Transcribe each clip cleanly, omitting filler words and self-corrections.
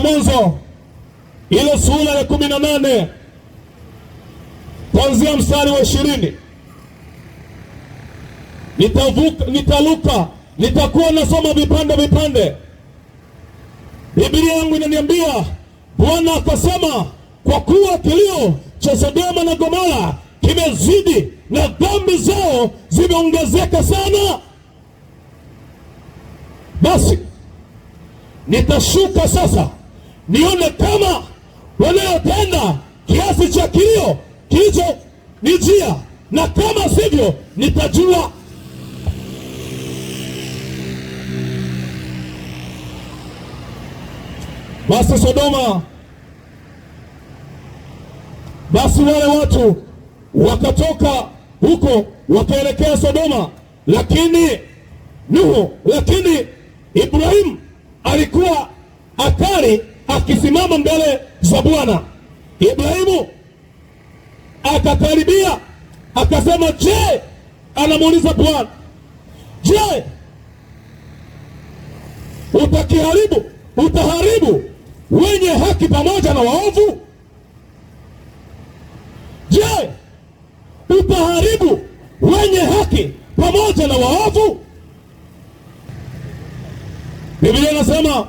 Mwanzo ile sura ya 18 kuanzia mstari wa 20. Nitaluka, nitakuwa nasoma vipande. Biblia yangu inaniambia Bwana akasema, kwa kuwa kilio cha Sodoma na Gomora kimezidi na dhambi zao zimeongezeka sana, basi nitashuka sasa nione kama wanayotenda kiasi cha kilio kilicho nijia, na kama sivyo nitajua. Basi Sodoma, basi wale watu wakatoka huko wakaelekea Sodoma, lakini Ibrahimu alikuwa akali akisimama mbele za Bwana. Ibrahimu akakaribia akasema, je, anamuuliza Bwana, je, utaharibu wenye haki pamoja na waovu? Je, utaharibu wenye haki pamoja na waovu? Biblia inasema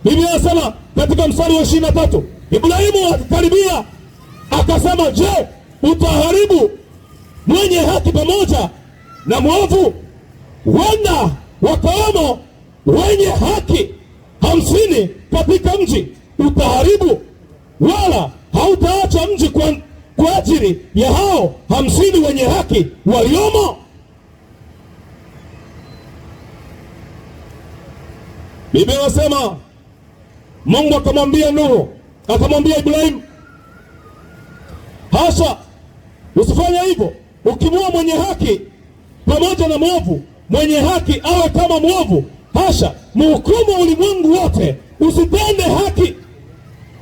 Biblia inasema katika mstari wa 23, Ibrahimu akakaribia akasema, je, utaharibu mwenye haki pamoja na mwovu? Wenda wakawamo wenye haki 50 katika mji, utaharibu wala hautaacha mji kwa ajili ya hao 50 wenye haki waliomo. Biblia inasema Mungu akamwambia Nuhu, akamwambia Ibrahimu, hasha, usifanye hivyo. Ukimua mwenye haki pamoja na mwovu, mwenye haki awe kama mwovu, hasha, mhukumu ulimwengu wote. Usitende haki,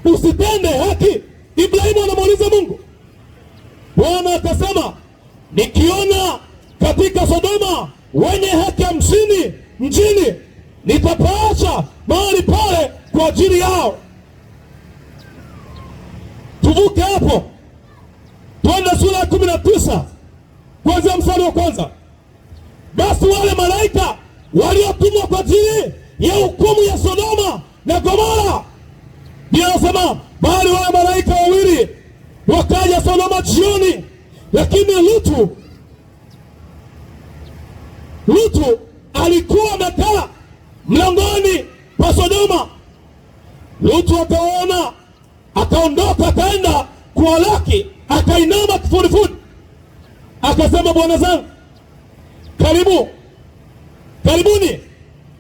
usitende haki. Ibrahimu anamuuliza Mungu. Bwana akasema, nikiona katika Sodoma wenye haki 50 mjini, nitapaacha mahali pale kwa ajili yao. Tuvuke hapo twende sura ya 19 kuanzia mstari wa kwanza. Basi wale malaika waliotumwa kwa ajili ya hukumu ya Sodoma na Gomora, Biblia inasema bali wale malaika wawili wakaja Sodoma jioni, lakini Lutu alikuwa amekaa mlangoni pa Sodoma. Lutu akaona, akaondoka, akaenda kuwalaki, akainama kifudifudi, akasema, bwana zangu, karibuni,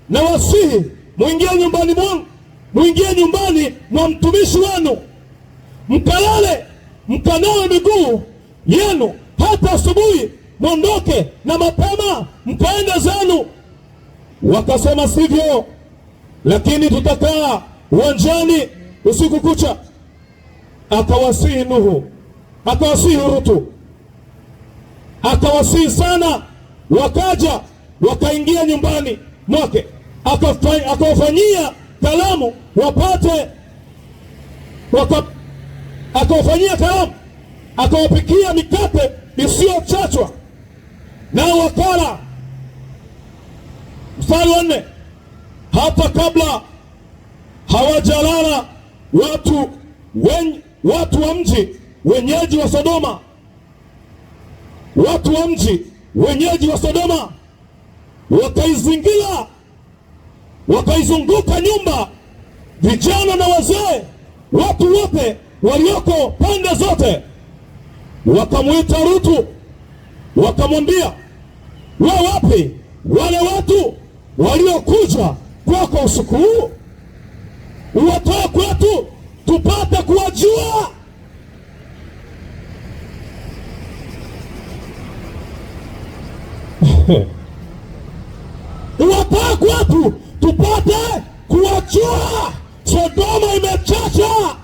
na wasihi muingie nyumbani mwangu, muingie nyumbani mwa mtumishi wenu, mkalale, mkanawe miguu yenu hata asubuhi, mwondoke na mapema mkaende zenu. Wakasema, sivyo, lakini tutakaa uwanjani usiku kucha. Akawasihi Nuhu, akawasihi Lutu, akawasihi sana. Wakaja wakaingia nyumbani mwake, akawafanyia karamu akawafanyia karamu, akawapikia mikate isiyochachwa, nao wakala. Mstari wa 4, hata kabla hawajalala watu wa mji wenyeji wa Sodoma, watu wa mji wenyeji wa Sodoma wakaizingira, wakaizunguka nyumba, vijana na wazee, watu wote walioko pande zote. Wakamwita Lutu, wakamwambia, wapi wale watu waliokuja kwako usiku huu? Uwatoe kwetu tupate kuwajua. Uwatoe kwetu tupate kuwajua. Sodoma imechacha,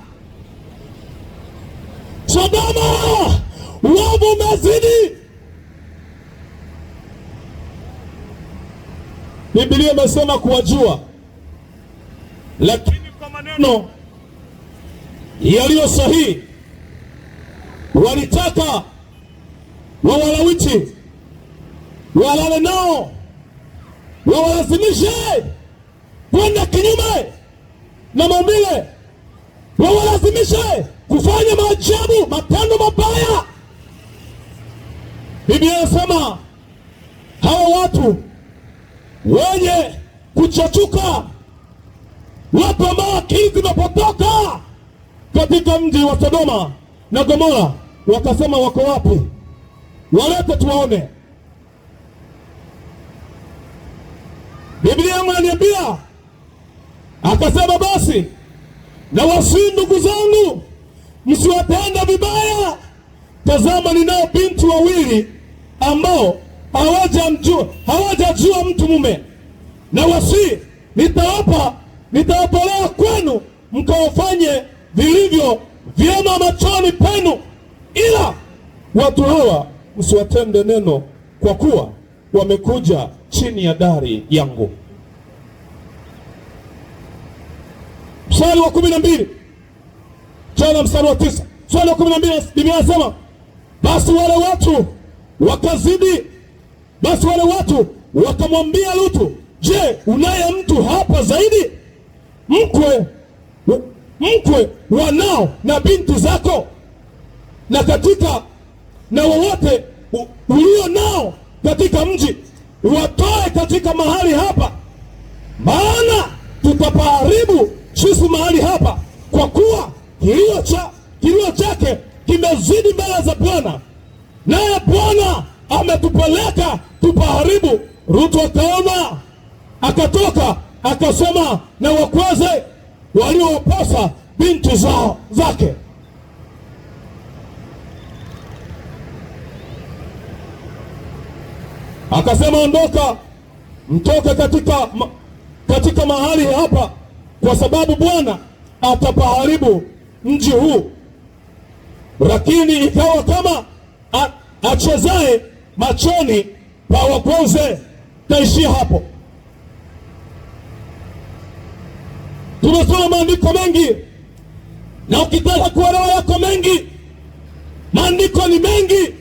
Sodoma uovu umezidi. Biblia imesema kuwajua. lakini kwa maneno yaliyo sahihi walitaka wawalawiti, walale nao, wawalazimishe kwenda kinyume na maumbile, wawalazimishe kufanya maajabu, matendo mabaya. Biblia inasema hawa watu wenye kuchachuka, watu ambao akili zimepotoka katika mji wa Sodoma na Gomora, wakasema wako wapi? Walete tuwaone. Biblia inaniambia akasema, basi na wasi ndugu zangu, msiwatende vibaya. Tazama, ninao binti wawili ambao hawajajua mtu mume, na wasi nitawapeleka kwenu, mkawafanye vilivyo vyema machoni penu, ila watu hawa msiwatende neno, kwa kuwa wamekuja chini ya dari yangu. Mstari wa 12 tena mstari wa 9, mstari wa 12 Biblia inasema, basi wale watu wakamwambia Lutu, je, unaye mtu hapa zaidi, mkwe wanao na binti zako, na wowote ulio nao katika mji watoe katika mahali hapa, maana tutapaharibu sisi mahali hapa, kwa kuwa kilio chake kimezidi mbele za Bwana, naye Bwana ametupeleka tupaharibu. Rutu akaona, akatoka, akasema na wakweze waliowaposa binti zake. Akasema, ondoka, mtoke katika mahali hapa, kwa sababu Bwana atapaharibu mji huu. Lakini ikawa kama achezaye machoni pa wakwaze. Taishia hapo. Tumesoma maandiko mengi, na ukitaka kuelewa yako mengi, maandiko ni mengi.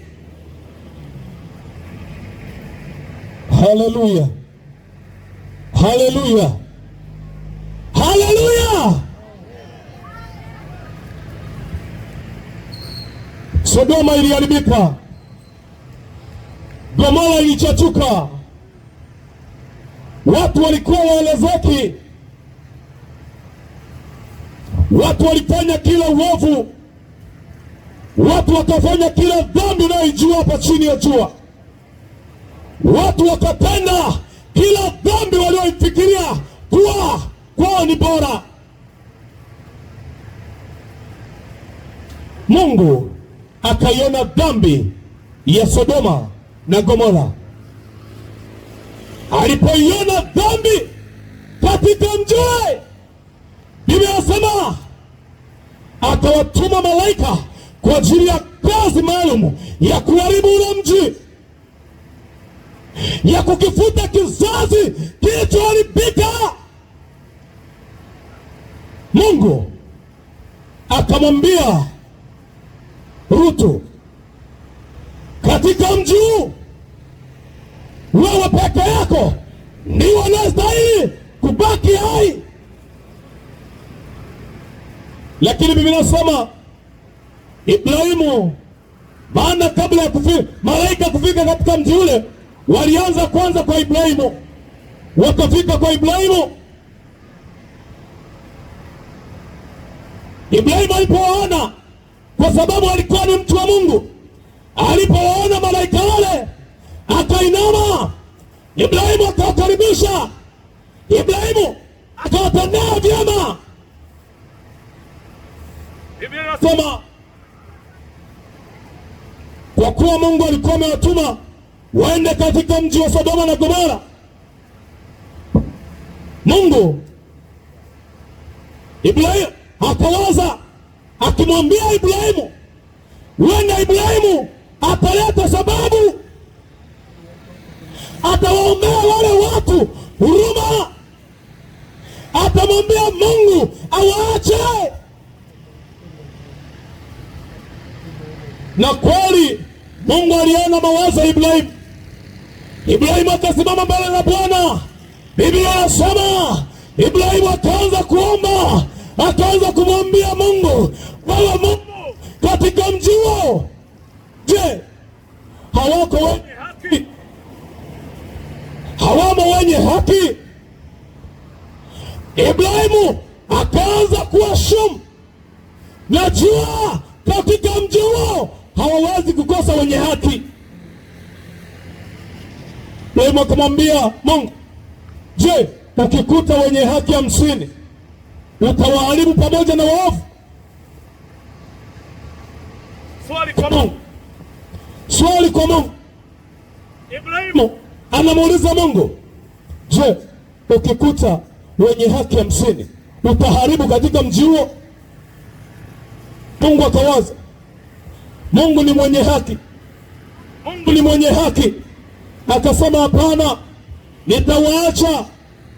Haleluya, haleluya, haleluya. Sodoma iliharibika, Gomora ilichachuka, watu walikuwa waelezeki, watu walifanya kila uovu, watu wakafanya kila dhambi unayoijua hapa chini ya jua, watu wakatenda kila dhambi walioifikiria kwao ni bora. Mungu akaiona dhambi ya Sodoma na Gomora. Alipoiona dhambi katika mji, Biblia inasema akawatuma malaika kwa ajili ya kazi maalum ya kuharibu ule mji, ya kukifuta kizazi kilichoharibika. Mungu akamwambia Rutu, katika mji huu wewe peke yako ndiye unastahili kubaki hai. Lakini Biblia inasema Ibrahimu, maana kabla ya malaika kufika katika mji ule, walianza kwanza kwa Ibrahimu. Wakafika kwa Ibrahimu, Ibrahimu alipowaona, kwa sababu alikuwa ni mtu wa Mungu, alipowaona malaika wale akainama. Ibrahimu akawakaribisha, Ibrahimu akawatendea vyema. Biblia inasema kwa kuwa Mungu alikuwa amewatuma waende katika mji wa Sodoma na Gomora, Mungu Ibrahimu akawaza, akimwambia Ibrahimu, wenda Ibrahimu ataleta sababu, atawaombea wale watu huruma, atamwambia Mungu awaache. Na kweli Mungu aliona mawazo ya Ibrahimu. Ibrahimu akasimama mbele na Bwana. Biblia inasema Ibrahimu akaanza kuomba, akaanza kumwambia Mungu, wewe Mungu katika mji wao, je, hawako wenye haki? Hawamo wenye haki? Ibrahimu akaanza kuashumu, najua katika mji wao hawawezi kukosa wenye haki. Ibrahimu akamwambia Mungu, je, ukikuta wenye haki 50 utawaharibu pamoja na waovu? Swali kwa Mungu. Ibrahimu anamuuliza Mungu, je, ukikuta wenye haki 50 utaharibu katika mji huo? Mungu akawaza, Mungu ni mwenye haki, Mungu ni mwenye haki. Akasema hapana, nitawaacha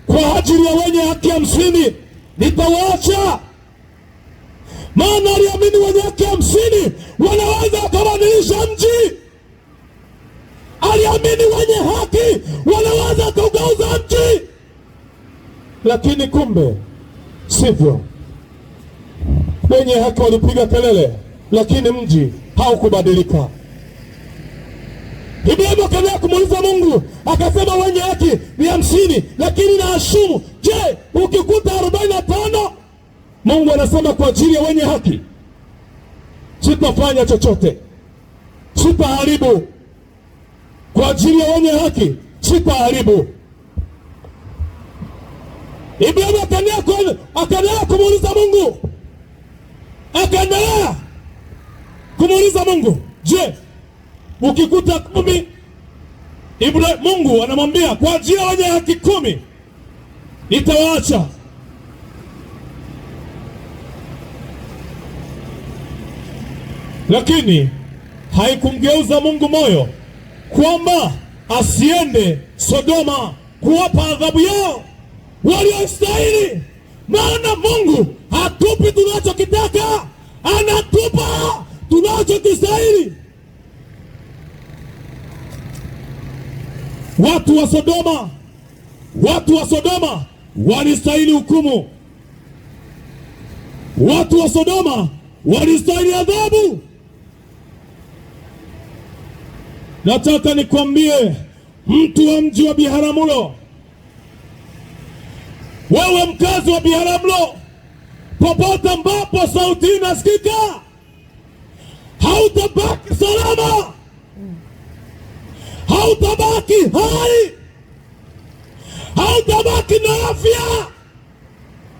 kwa ajili ya wenye haki 50, nitawaacha. Maana aliamini wenye haki 50 wanaweza kubadilisha mji. Aliamini wenye haki wanaweza kugeuza mji, lakini kumbe sivyo. Wenye haki walipiga kelele, lakini mji haukubadilika. Ibrahimu akaendelea kumuuliza Mungu, akasema wenye haki ni 50, lakini naashumu, je, ukikuta 45? Mungu anasema kwa ajili ya wenye haki sitafanya chochote, sitaharibu. Kwa ajili ya wenye haki sitaharibu. Ibrahimu akaendelea kumuuliza Mungu, akaendelea kumuuliza Mungu, je, ukikuta 10? Mungu anamwambia kwa ajili ya wenye haki 10 nitawaacha. Lakini haikumgeuza Mungu moyo kwamba asiende Sodoma kuwapa adhabu yao waliostahili. Maana Mungu hatupi tunachokitaka, anatupa tunachokistahili. Watu wa Sodoma walistahili hukumu. Watu wa Sodoma walistahili adhabu. Nataka nikwambie mtu wa mji wa Biharamulo, wewe mkazi wa Biharamulo, popote ambapo sauti inasikika, hautabaki salama, hautabaki hai, hautabaki na afya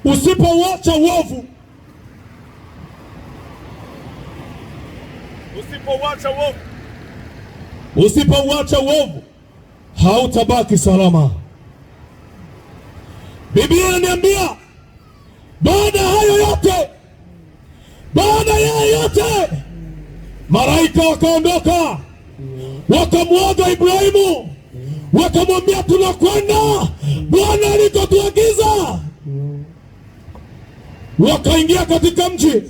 usipouacha uovu. Usipouacha uovu hautabaki salama. Biblia inaniambia baada ya hayo yote malaika wakaondoka, wakamwaga Ibrahimu, wakamwambia tunakwenda Bwana alikotuagiza. Wakaingia katika mji.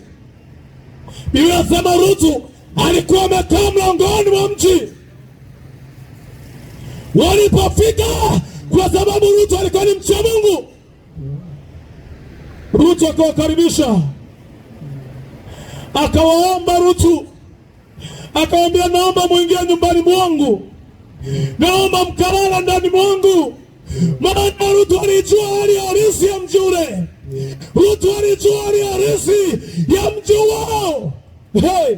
Biblia inasema Rutu alikuwa amekaa mlangoni mwa mji. Walipofika, kwa sababu Rutu alikuwa ni mcha Mungu, Rutu akawakaribisha, akawaomba Rutu, akamwambia naomba muingie nyumbani mwangu, naomba mkalala ndani mwangu. Maana Rutu alijua hali halisi ya mji ule. Rutu alijua hali halisi ya mji wao. Hey!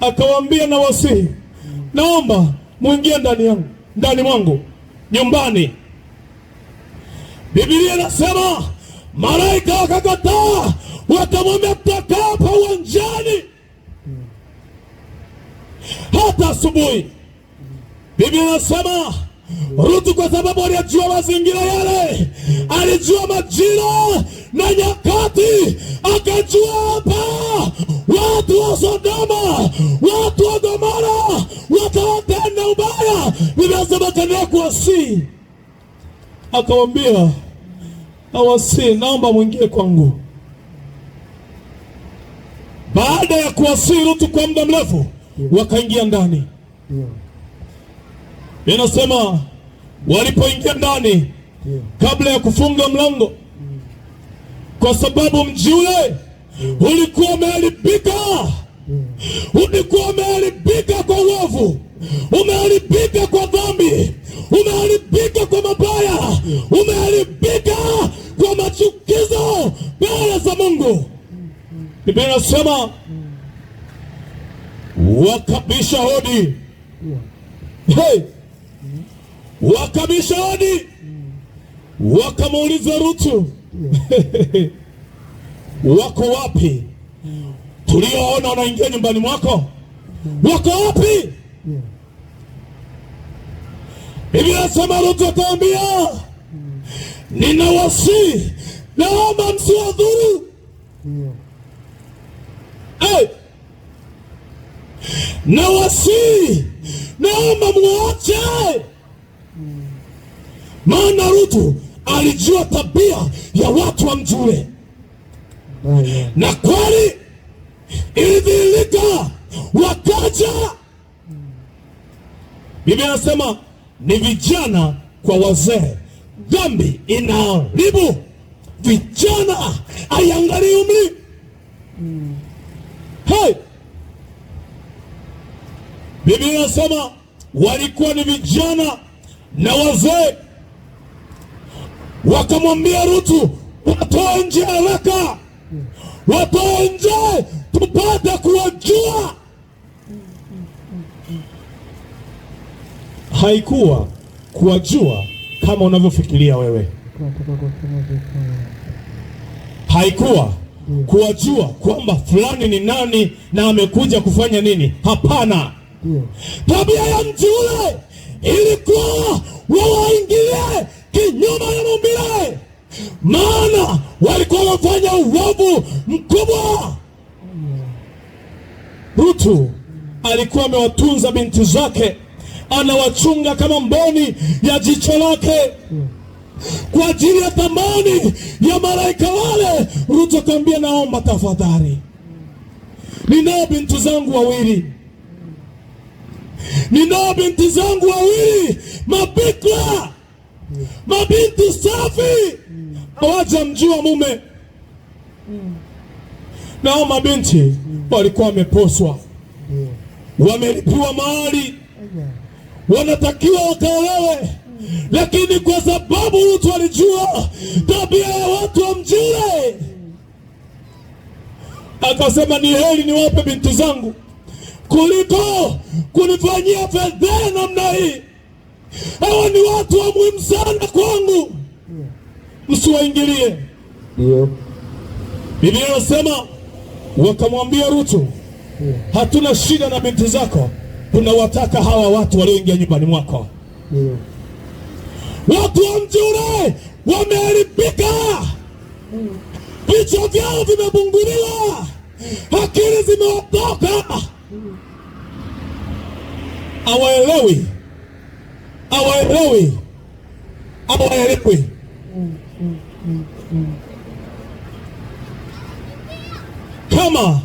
Akawaambia na wasihi, naomba muingie ndani mwangu nyumbani. Biblia inasema malaika wakakataa, wakamwambia tutakaa hapa uwanjani hata asubuhi. Biblia inasema Rutu kwa sababu alijua mazingira yale, alijua majira na nyakati, akajua hapa watu wa Sodoma, watu wa Gomora watawatenda ubaya. Biblia inasema akaendelea kuwasihi, akawambia awasi, naomba mwingie kwangu. Baada ya kuwasili Rutu kwa muda mrefu, wakaingia ndani. Inasema walipoingia ndani, kabla ya kufunga mlango, kwa sababu mji ule ulikuwa umeharibika, ulikuwa umeharibika kwa uovu, umeharibika kwa dhambi, umeharibika kwa mabaya, umeharibika kwa machukizo mbele za Mungu. Biblia inasema wakabisha hodi. Hey! Wakabisha hodi, wakamuuliza Rutu, wako wapi tulioona wanaingia nyumbani mwako? Wako wapi? Biblia inasema Rutu akaambia, ninawasihi, naomba msiwadhuru. Hey! Nawasihi, naomba muache. Maana Rutu alijua tabia ya watu wa mji ule, na kweli ilidhihirika, wakaja. Biblia inasema ni vijana kwa wazee. Dhambi inaharibu vijana, haiangalii umri. Hey! Biblia inasema walikuwa ni vijana na wazee. Wakamwambia Rutu, watoe nje haraka, watoe nje tupate kuwajua. Haikuwa kuwajua kama unavyofikiria wewe. Haikuwa kuwajua kwamba fulani ni nani na amekuja kufanya nini. Hapana. Tabia ya mji ule ilikuwa wawaingilie kinyume na maumbile, maana walikuwa wafanya uovu mkubwa. Rutu alikuwa amewatunza binti zake, anawachunga kama mboni ya jicho lake kwa ajili ya thamani ya malaika wale. Rutu akamwambia, naomba tafadhali, ninao binti zangu wawili, ninao binti zangu wawili mabikra, mabinti safi, hawajamjua mume. Nao mabinti walikuwa wameposwa, wamelipiwa mahali, wanatakiwa wakaolewe. Lakini kwa sababu Rutu alijua tabia ya watu wa mji ule, akasema ni heri niwape binti zangu kuliko kunifanyia fedheha namna hii. Hawa ni watu wa muhimu sana kwangu, msiwaingilie. Biblia inasema wakamwambia Rutu, hatuna shida na binti zako, tunawataka hawa watu walioingia nyumbani mwako. Watu wa mji ule wameharibika, vichwa vyao vimebunguliwa, akili zimewatoka, hawaelewi, hawaelewi, hawaelewi. Kama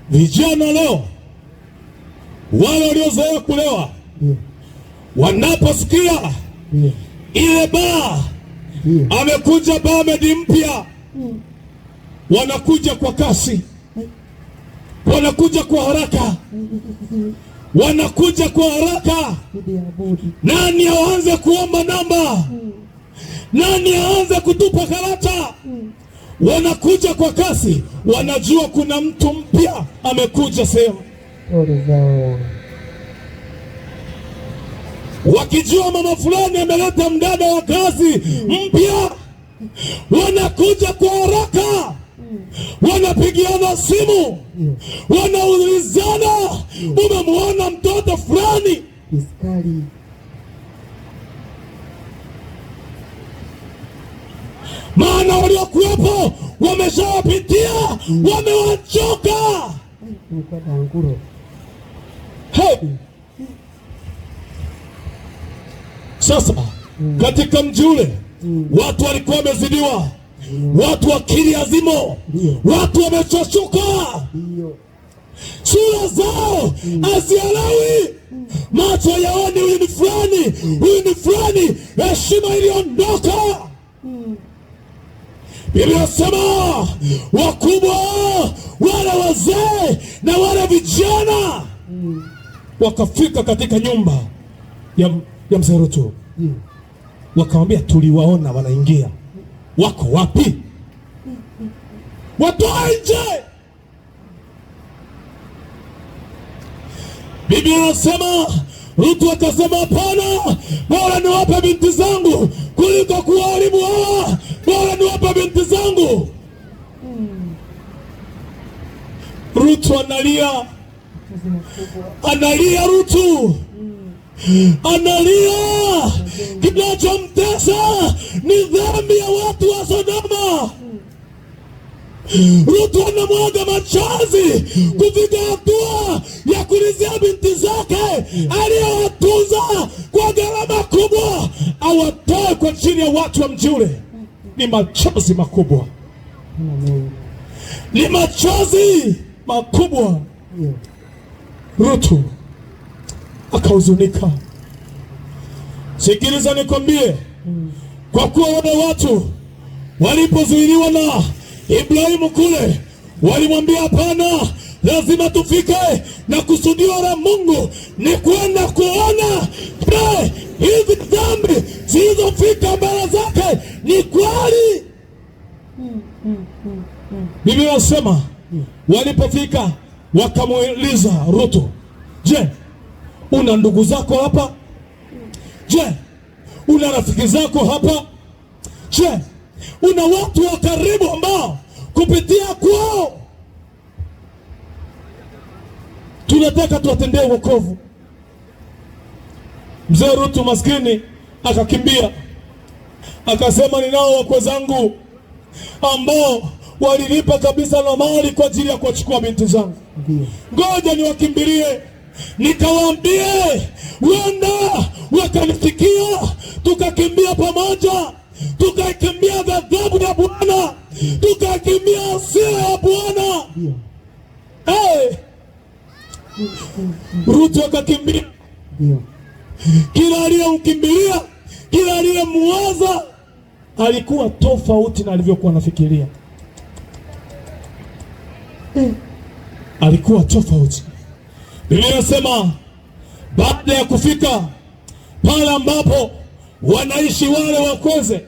vijana leo wale waliozoea kulewa, wanaposikia ile baa amekuja Bamedi mpya, wanakuja kwa kasi, wanakuja kwa haraka, wanakuja kwa haraka. Nani aanze kuomba namba? Nani aanze kutupa karata? Wanakuja kwa kasi, wanajua kuna mtu mpya amekuja sehemu. Wakijua mama fulani ameleta mdada wa kazi mpya, wanakuja kwa haraka, wanapigiana simu, wanaulizana, umemwona mtoto fulani? Maana waliokuwepo wameshawapitia, wamewachoka. Hey! Sasa katika mji ule watu walikuwa wamezidiwa, watu akili hazimo, watu wamechochuka, sura zao hazielewi, macho yaoni huyu ni fulani, huyu ni fulani, heshima iliondoka. Biblia inasema wakubwa, wale wazee na wale vijana wakafika katika nyumba ya mzee Ruto. Wakamwambia, tuliwaona wanaingia, wako wapi? Watoe nje. Biblia inasema Ruto akasema, hapana, bora niwape binti zangu kuliko kuharibu hawa, bora niwape binti zangu. Ruto analia, Ruto analia. Kinachomtesa ni dhambi ya watu wa Sodoma. Ruto anamwaga machozi kufika hatua ya kulizia binti zake aliyowatunza kwa gharama kubwa, awatoe kwa chini ya watu wa mji ule. Ni machozi makubwa, ni machozi makubwa. Ruto akahuzunika. Sikiliza nikwambie, kwa kuwa wale watu walipozuiliwa na Ibrahimu kule, walimwambia hapana, lazima tufike, na kusudio la Mungu ni kwenda kuona hizi dhambi zilizofika mbele zake ni kweli. Biblia inasema walipofika wakamuuliza Ruto, je, una ndugu zako hapa? Je, una rafiki zako hapa? Je, una watu wa karibu ambao kupitia kwao tunataka tuwatendee wokovu? Mzee Ruto maskini akakimbia, akasema, ninao wakwe zangu ambao walilipa kabisa na mali kwa ajili ya kuchukua binti zangu. Ngoja niwakimbilie nikawaambie, wenda wakanifikia, tukakimbia pamoja, tukakimbia ghadhabu ya Bwana, tukakimbia hasira ya Bwana. Ruto akakimbia. Kila aliyemkimbilia, kila aliyemuwaza alikuwa tofauti na alivyokuwa anafikiria. Alikuwa tofauti. Biblia inasema baada ya kufika pale ambapo wanaishi wale wakweze,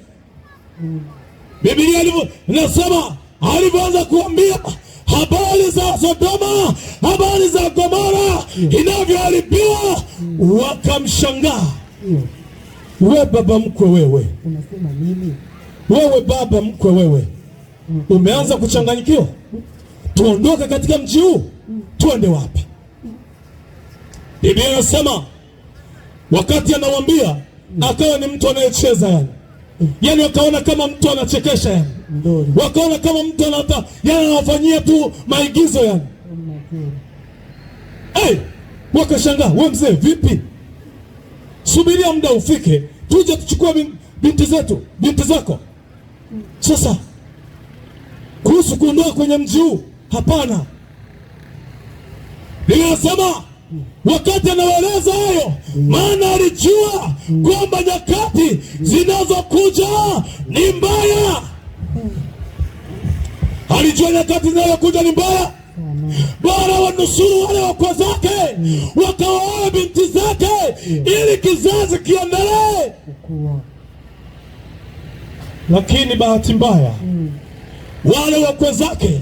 Biblia inasema alipoanza kuambia habari za Sodoma, habari za Gomora inavyoharibiwa, wakamshangaa. Wewe baba mkwe, wewe unasema nini? Wewe baba mkwe, wewe umeanza kuchanganyikiwa? Tuondoke katika mji huu, tuende wapi? Biblia inasema wakati anawaambia, akawa ni mtu anayecheza yani wakaona kama mtu anachekesha wakaona kama mtu anawafanyia tu maigizo wakashangaa, wewe mzee vipi? Subiria muda ufike, tuje tuchukue binti zako. Sasa kuhusu kuondoka kwenye mji huu, hapana. Ninasema wakati anawaeleza hayo, maana alijua kwamba nyakati zinazokuja ni mbaya. Alijua nyakati zinazokuja ni mbaya. Bora wanusuru wale wakwe zake, wakaoa binti zake, ili kizazi kiendelee. Lakini bahati mbaya, wale wakwe zake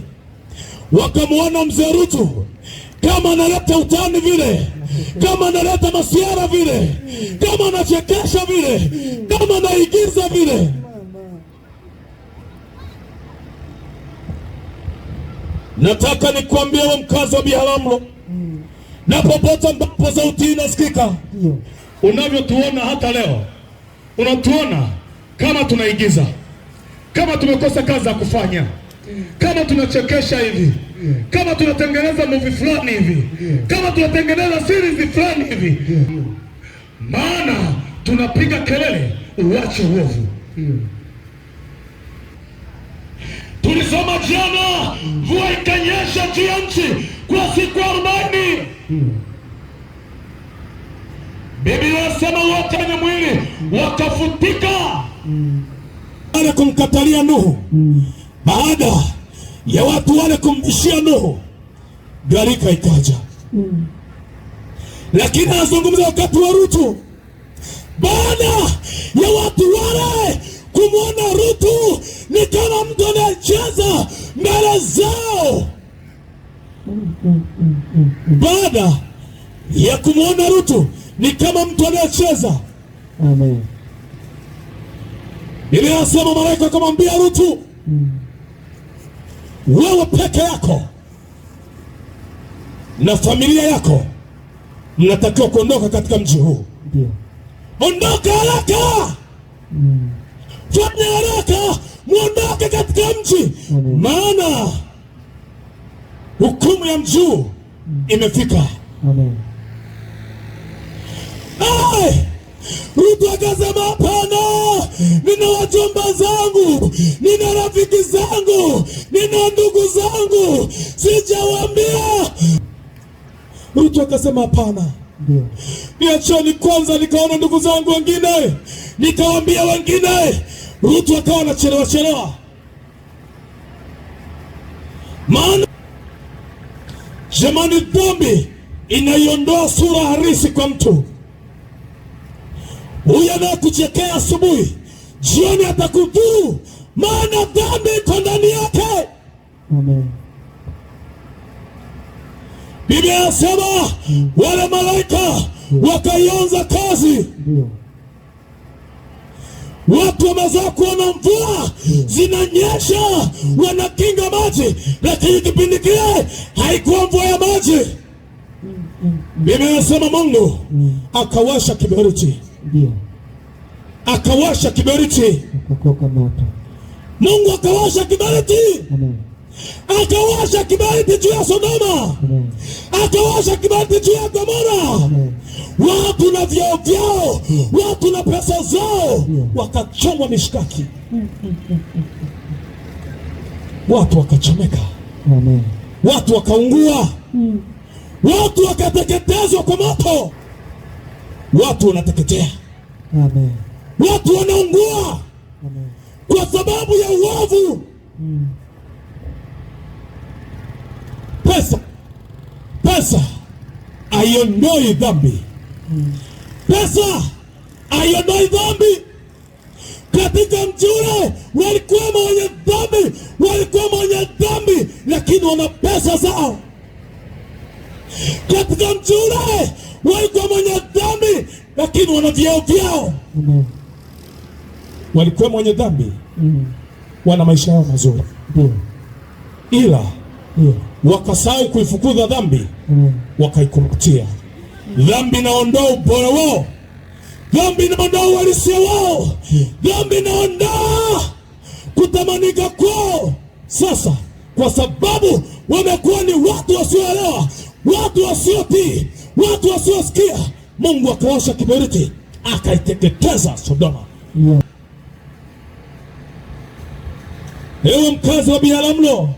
wakamwona mzee Ruto kama analeta utani vile, kama analeta masiara vile, kama anachekesha vile, kama anaigiza vile. Nataka nikwambie wewe mkazi wa Biharamulo, na popote ambapo sauti inasikika, unavyotuona hata leo, unatuona kama tunaigiza, kama tumekosa kazi za kufanya, kama tunachekesha hivi, kama tunatengeneza movie fulani hivi, kama tunatengeneza series fulani hivi, maana tunapiga kelele uache uovu. Tulisoma jana, mvua ikanyesha juu ya nchi kwa siku 40. Biblia inasema wote wenye mwili wakafutika. Baada kumkatalia Nuhu, baada ya watu wale kumbishia Nuhu, gharika ikaja. Lakini anazungumza wakati wa Rutu, baada ya watu wale kumwona Rutu ni kama mtu anayecheza mbele zao. Baada ya kumwona Rutu ni kama mtu anayecheza. Amen. Biblia inasema malaika akamwambia Rutu, wewe peke yako na familia yako mnatakiwa kuondoka katika mji huu. Ndio. Ondoka haraka. Fanya haraka, muondoke katika mji. Maana hukumu ya mji huu imefika. Amen. Rutu akasema hapana, nina wajomba zangu, nina rafiki zangu, nina ndugu zangu, sijawaambia. Rutu akasema hapana, niacheni kwanza nikaona ndugu zangu wengine, nikawaambia wengine. Rutu akawa anachelewa. Maana jamani, dhambi inaiondoa sura halisi kwa mtu. Huyu anakuchekea asubuhi, jioni atakudhuru, maana dhambi iko ndani yake. Amen. Biblia inasema wale malaika wakaanza kazi. Watu wamezoea kuona mvua zinanyesha, wanakinga maji, lakini kipindi kile haikuwa mvua ya maji. Biblia inasema Mungu akawasha kiberiti. Ndio. Akawasha kiberiti. Akakoka moto. Mungu akawasha kiberiti. Amen. Akawasha kiberiti juu ya Sodoma. Amen. Akawasha kiberiti juu ya Gomora. Amen. Watu na vyao vyao, watu na pesa zao, wakachomwa mishkaki. Watu wakachomeka. Amen. Watu wakaungua. Watu wakateketezwa kwa moto. Watu wanateketea. Amen. Watu wanaungua. Amen. Kwa sababu ya uovu. Pesa haiondoi dhambi. Pesa haiondoi dhambi. Katika mji ule walikuwa wenye dhambi, lakini wana pesa zao. Katika mji ule walikuwa wenye dhambi, lakini wana vyeo vyao. Walikuwa wenye dhambi, wana maisha yao mazuri. Ila wakasahau kuifukuza dhambi, wakaikumbatia. Dhambi inaondoa ubora wao. Dhambi inaondoa uhalisia wao. Dhambi inaondoa kutamanika kwao. Sasa kwa sababu wamekuwa ni watu wasioelewa, watu wasiotii, watu wasiosikia, Mungu akawasha kiberiti, akaiteketeza Sodoma. Ewe mkazi wa Biharamulo,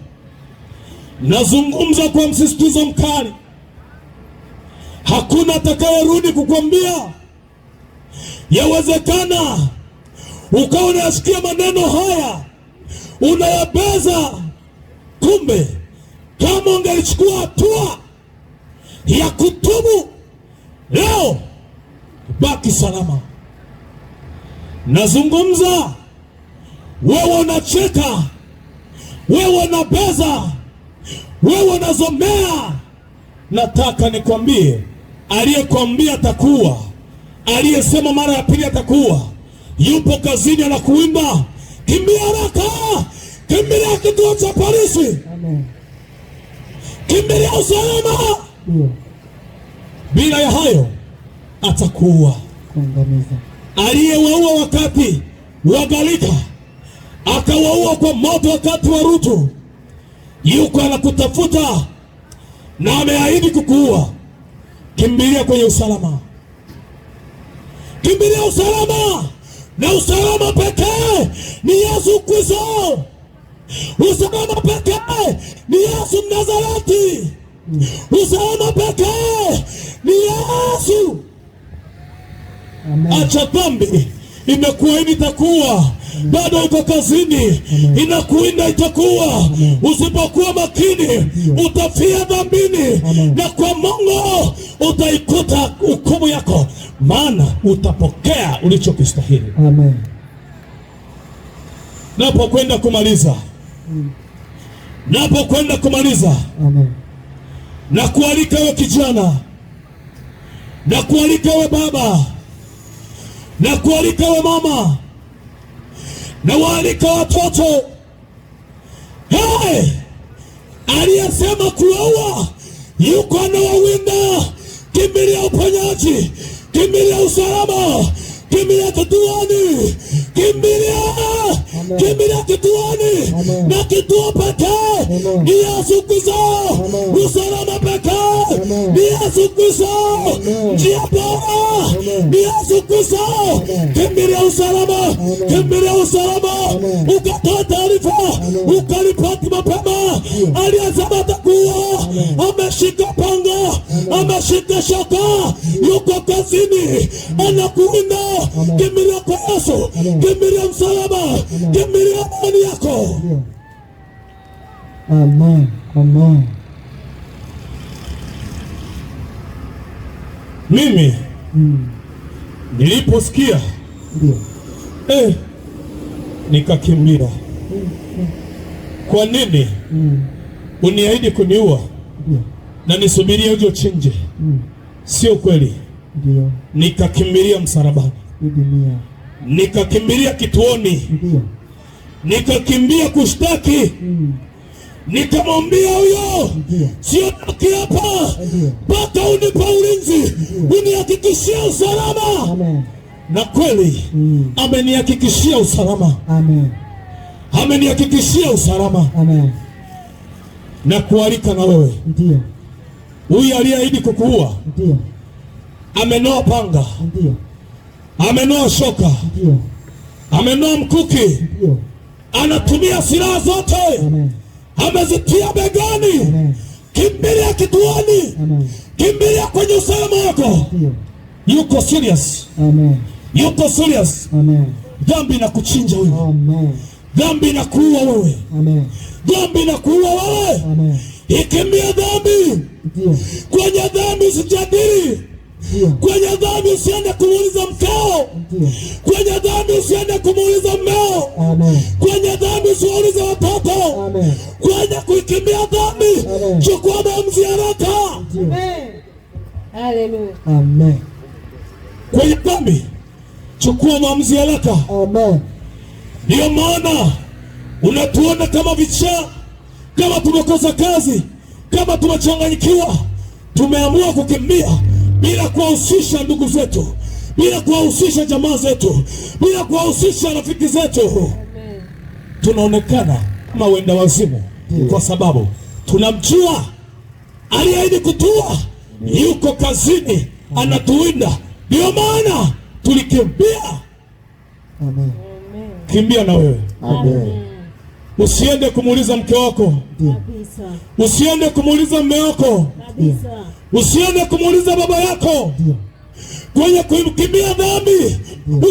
nazungumza kwa msisitizo mkali. Hakuna atakayerudi kukwambia. Yawezekana ukawa unasikia maneno haya unayabeza, kumbe kama ungelichukua hatua ya kutubu leo, baki salama. Nazungumza, wewe unacheka, wewe unabeza, wewe unazomea. Nataka nikwambie, aliyekwambia atakuwa, aliyesema mara ya pili atakuwa, yupo kazini anakuimba. Kimbia haraka, kimbilia kituo cha polisi. Amen. Kimbilia usalama. Bila ya hayo atakuwa. Aliyewaua wakati wa gharika, akawaua kwa moto wakati wa Rutu, yuko anakutafuta na ameahidi kukuua. Kimbilia kwenye usalama. Kimbilia usalama, na usalama pekee ni Yesu Kristo. Usalama pekee ni Yesu Mnazareti. Usalama pekee ni Yesu. Acha dhambi. Imekuahidi itakuwa, bado uko kazini, inakuinda itakuwa. Usipokuwa makini utafia dhambini, na kwa Mungu utaikuta hukumu yako, maana utapokea ulichokistahili. Amen. Napokwenda kumaliza, Amen. na kualika wewe kijana, na kualika wewe baba, na kualika wewe mama, na waalika watoto. Hey! Aliyesema kuwaua yuko anawawinda. Kimbilia uponyaji, kimbilia usalama, kimbilia kituoni, kimbilia kituoni. Na kituo pekee ni Yesu Kristo. Usalama pekee ni Yesu Kristo. Njia bora ni Yesu Kristo. Kimbilia usalama, kimbilia usalama. Ukatoa taarifa, ukaripoti mapema. Aliyesema atakuwa ameshika panga, ameshika shoka, yuko kazini, anakuinda. Kimbilia kwa Yesu, kimbilia msalaba, kimbilia amani yako. Amen. Amen. Mimi niliposikia nikakimbia. Kwa nini? Uniahidi kuniua na nisubirie uje uchinje. Sio kweli. Nikakimbilia msalabani, nikakimbilia kituoni, nikakimbia kushtaki. Nikamwambia huyo, sio toki hapa mpaka unipa ulinzi, unihakikishia usalama. Na kweli amenihakikishia usalama. Amenihakikishia usalama. Na kualika na wewe, huyu aliyeahidi kukuua amenoa panga, amenoa shoka, amenoa mkuki, anatumia silaha zote, amezitia begani. Kimbilia kituoni, kimbilia kwenye usalama wako. Yuko serious. Yuko serious. Dhambi na kuchinja wewe, dhambi na kuua wewe, dhambi na kuua wewe. Ikimbia dhambi. Kwenye dhambi usijadili. Kwenye dhambi usiende kumuuliza mkao. Kwenye dhambi usiende kumuuliza mmeo. Kwenye dhambi usiwaulize watoto. Kwenye kuikimbia dhambi, chukua maamuzi haraka. Haleluya. Amen. Kwenye dhambi chukua maamuzi haraka. Ndio maana unatuona kama vichaa, kama tumekosa kazi, kama tumechanganyikiwa. Tumeamua kukimbia bila kuwahusisha ndugu zetu, bila kuwahusisha jamaa zetu, bila kuwahusisha rafiki zetu. Tunaonekana kama wenda wazimu, kwa sababu tunamjua aliyeahidi kutua. Yuko kazini, anatuwinda. Ndio maana tulikimbia. Kimbia na wewe. Usiende kumuuliza mke wako, usiende kumuuliza mume wako, usiende kumuuliza baba yako. Kwenye kukimbia dhambi,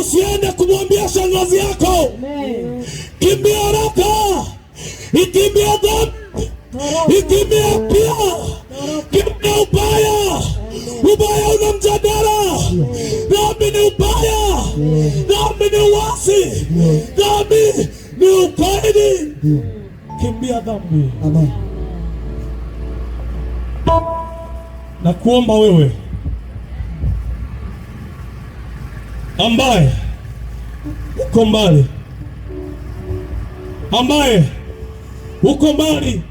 usiende kumwambia shangazi yako. Kimbia haraka. Ikimbia dhambi, ikimbia pia. Kimbia ubaya. Ubaya una mjadala. Dhambi ni ubaya, dhambi ni uasi, dhambi ni ukaidi. Kimbia dhambi. Na kuomba wewe ambaye uko mbali, ambaye uko mbali,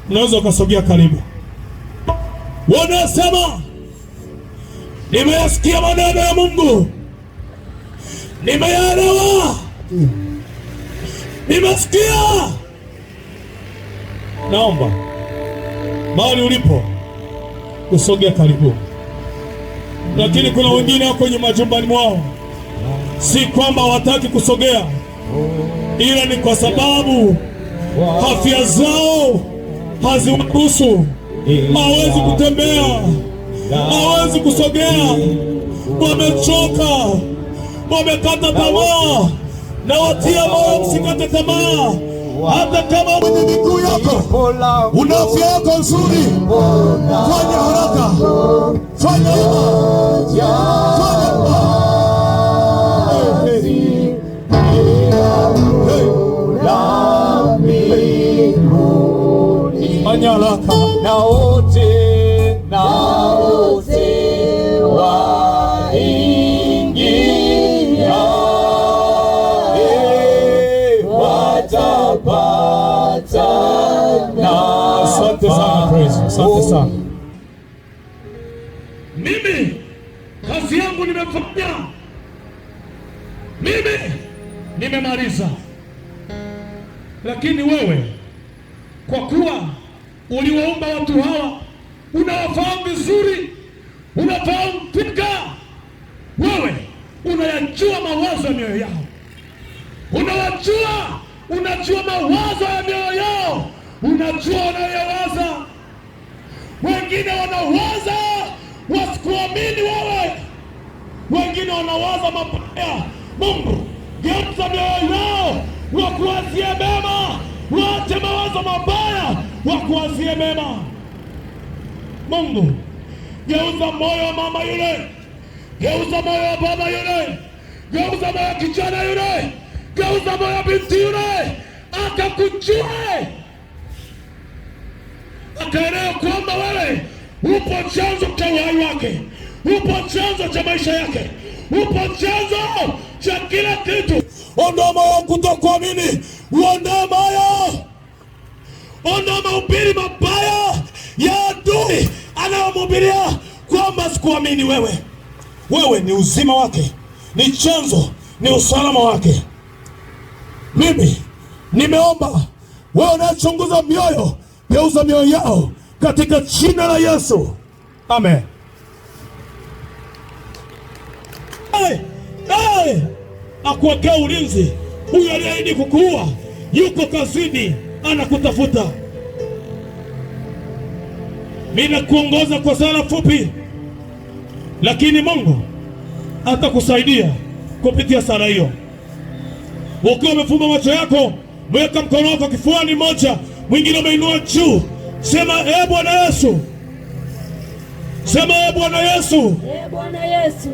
unaweza ukasogea karibu. Wanasema, nimeyasikia maneno ya Mungu, nimeyaelewa, nimesikia. Naomba mahali ulipo usogea karibu. Lakini kuna wengine wako kwenye majumbani mwao, si kwamba hawataki kusogea, ila ni kwa sababu afya zao haziwaruhusu. Hawezi kutembea, hawezi kusogea, wamechoka, wamekata tamaa. Na watia moyo, msikate tamaa. Hata kama mwenye miguu yako una afya yako nzuri, fanya haraka, fanya fanya haraka. Na wote waingia watapata. Asante sana Praise, asante sana. Mimi kazi yangu nimefanya, mimi nimemaliza. Lakini wewe, kwa kuwa uliwaumba watu hawa, unawafahamu vizuri, unafahamu fika, wewe unayajua mawazo ya mioyo yao, unajua mawazo ya mioyo yao, unajua wanayowaza. Wengine wanawaza wasikuamini wewe, wengine wanawaza mabaya. Mungu, geuza mioyo yao wakuwazie mema, waache mawazo mabaya wakuwazie mema. Mungu, geuza moyo wa mama yule, geuza moyo wa baba yule, geuza moyo wa kijana yule, geuza moyo wa binti yule, akakujue, akaelewa kwamba wewe upo chanzo cha uhai wake, upo chanzo cha maisha yake, upo chanzo cha kila kitu. Ondoa moyo wa kutokuamini, uondoe moyo, ondoa mahubiri mabaya ya adui anayomhubiria kwamba sikuamini wewe. Wewe ni uzima wake, ni chanzo, ni usalama wake. Mimi nimeomba, wewe unachunguza mioyo, geuza mioyo yao katika jina la Yesu, amen. Akuwekea ulinzi. Huyu aliahidi kukuua yuko kazini, anakutafuta. Mimi nakuongoza kwa sala fupi, lakini Mungu atakusaidia kupitia sala hiyo. Ukiwa umefumba macho yako, mweka mkono wako kifuani, moja mwingine umeinua juu. Sema, ee Bwana Yesu. Sema, ee Bwana Yesu. Ee Bwana Yesu.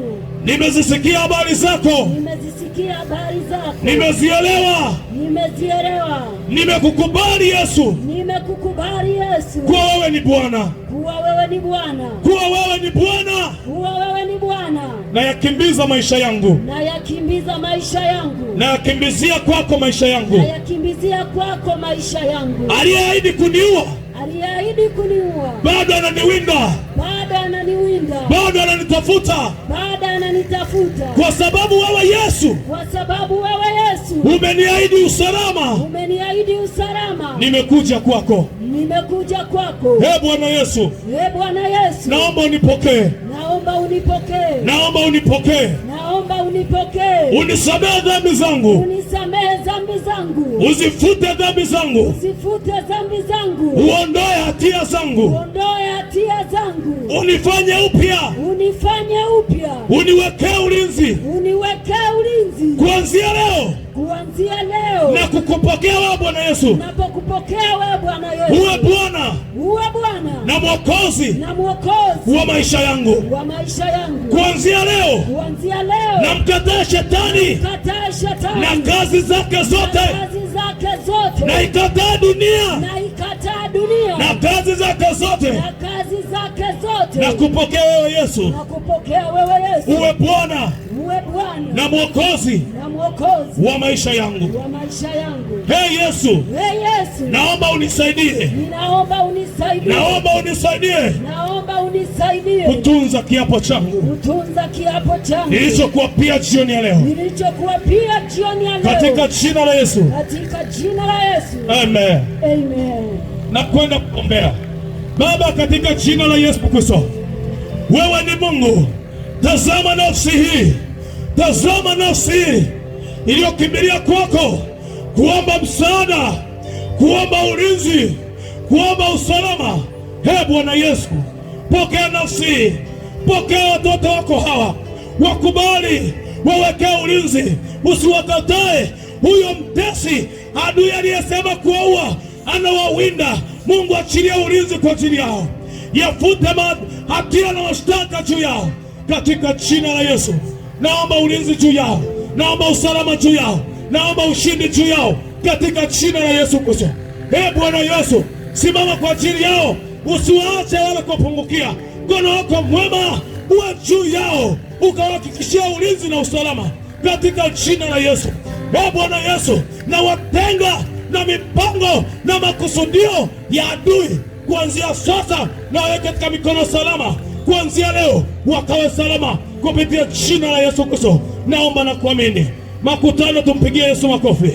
Nimezisikia habari zako. Nimezisikia habari zako. Nimezielewa. Nimezielewa. Nimekukubali Yesu. Nimekukubali Yesu. Kuwa wewe ni Bwana. Kuwa wewe ni Bwana. Kuwa wewe ni Bwana. Kuwa wewe ni Bwana. Na yakimbiza maisha yangu. Na yakimbiza maisha yangu. Na yakimbizia kwako maisha yangu. Na yakimbizia kwako maisha yangu. Aliyeahidi kuniua, aliyeahidi kuniua, bado ananiwinda, bado ananiwinda, bado ananitafuta, bado ananitafuta. Kwa sababu wewe Yesu, kwa sababu wewe Yesu umeniahidi usalama, umeniahidi usalama. Nimekuja kwako, nimekuja kwako. Ee Bwana Yesu, Ee Bwana Yesu, naomba unipokee, naomba unipokee, naomba unipokee, naomba unipokee. Unisamehe dhambi zangu, unisamehe dhambi zangu, uzifute dhambi zangu, uzifute dhambi zangu, uondoe hatia zangu, uondoe hatia zangu, unifanye upya, unifanye upya, uniwekee ulinzi, uniwekee ulinzi kuanzia leo, kuanzia leo. Na kukupokea wewe Bwana Yesu, napokupokea wewe Bwana Yesu, uwe Bwana, uwe Bwana na Mwokozi, na Mwokozi wa maisha yangu, wa maisha yangu. Kuanzia leo, kuanzia leo, namkataa shetani, namkataa shetani na kazi zake zote, na kazi zake zote, na ikataa dunia, na ikataa dunia, na kazi zake zote, na kazi zake zote. Na kupokea wewe Yesu, na kupokea wewe Yesu, uwe Bwana, uwe Bwana na Mwokozi, na Mwokozi wa maisha yangu, wa maisha yangu. Hey Yesu, hey Yesu, naomba unisaidie, ninaomba unisaidie, naomba unisaidie, naomba unisaidie kutunza kiapo changu, kutunza kiapo changu nilichokuwa pia jioni ya leo, nilichokuwa pia jioni ya leo, katika jina la Yesu, katika jina la Yesu, amen, amen. Na kwenda kuombea. Baba, katika jina la Yesu Kristo, wewe ni Mungu. Tazama nafsi hii, tazama nafsi hii iliyokimbilia kwako kuomba msaada, kuomba ulinzi, kuomba usalama. Bwana Yesu, pokea nafsi, pokea watoto wako hawa, wakubali, wawekee ulinzi, usiwakatae. Huyo mtesi adui aliyesema kuwaua anawawinda. Mungu achilie ulinzi kwa ajili yao, yafute hatia na mashtaka juu yao katika jina la Yesu. Naomba ulinzi juu yao, naomba usalama juu yao, naomba ushindi juu yao katika jina la Yesu Kristo. Bwana Yesu, simama kwa ajili yao, usiwaache wala kuwapungukia. Mkono wako mwema uwe juu yao, ukawahakikishia ulinzi na usalama katika jina la Yesu. Bwana Yesu, na watenga na mipango na makusudio ya adui kuanzia sasa, na waweke katika mikono salama. Kuanzia leo wakawe salama kupitia jina la Yesu Kristo. Naomba na kuamini. Makutano, tumpigie Yesu makofi.